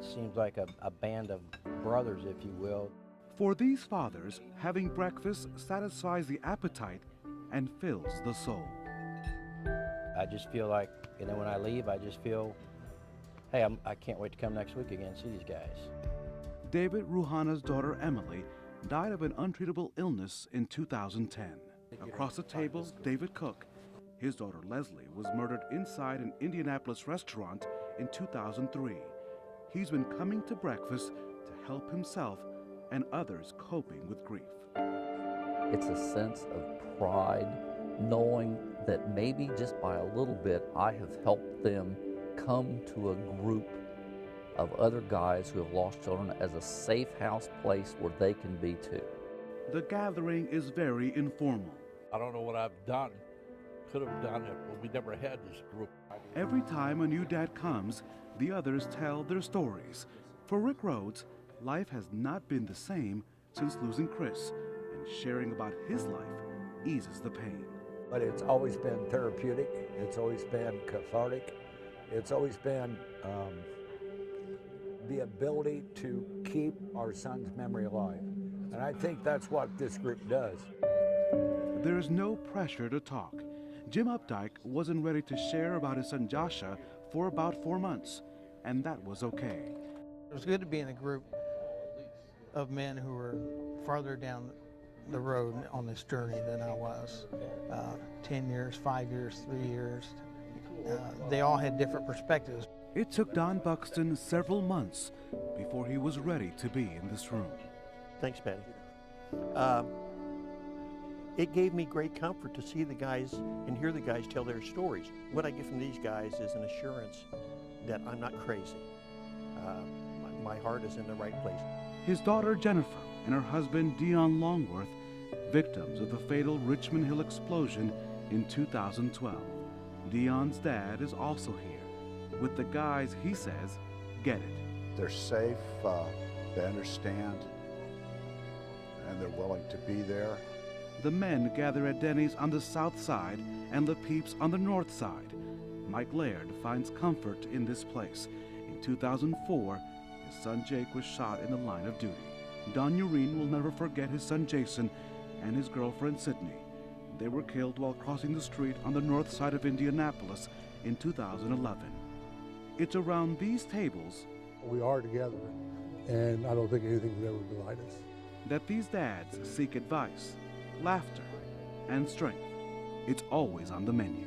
It seems like a band of brothers, if you will. For these fathers, having breakfast satisfies the appetite and fills the soul. I just feel like, when I leave, I just feel, hey, I can't wait to come next week again and see these guys. David Ruhana's daughter Emily died of an untreatable illness in 2010. Across the table, David Cook. His daughter Leslie was murdered inside an Indianapolis restaurant in 2003. He's been coming to breakfast to help himself and others coping with grief. It's a sense of pride, knowing that maybe just by a little bit I have helped them come to a group of other guys who have lost children as a safe house place where they can be too. The gathering is very informal. I don't know what I've done, could have done it, but we never had this group. Every time a new dad comes, the others tell their stories. For Rick Rhodes, life has not been the same since losing Chris, and sharing about his life eases the pain. But it's always been therapeutic, it's always been cathartic, it's always been the ability to keep our son's memory alive. And I think that's what this group does. There's no pressure to talk. Jim Updike wasn't ready to share about his son Joshua for about 4 months, and that was okay. It was good to be in a group of men who were farther down the road on this journey than I was. 10 years, 5 years, 3 years. They all had different perspectives. It took Don Buxton several months before he was ready to be in this room. Thanks, Patty. It gave me great comfort to see the guys and hear the guys tell their stories. What I get from these guys is an assurance that I'm not crazy. My heart is in the right place. His daughter Jennifer and her husband Dion Longworth, victims of the fatal Richmond Hill explosion in 2012. Dion's dad is also here, with the guys he says get it. They're safe, they understand, and they're willing to be there. The men gather at Denny's on the south side and the Peeps on the north side. Mike Laird finds comfort in this place. In 2004, his son Jake was shot in the line of duty. Don Ureen will never forget his son Jason and his girlfriend Sydney. They were killed while crossing the street on the north side of Indianapolis in 2011. It's around these tables we are together, and I don't think anything can ever divide us. That these dads seek advice, laughter, and strength. It's always on the menu.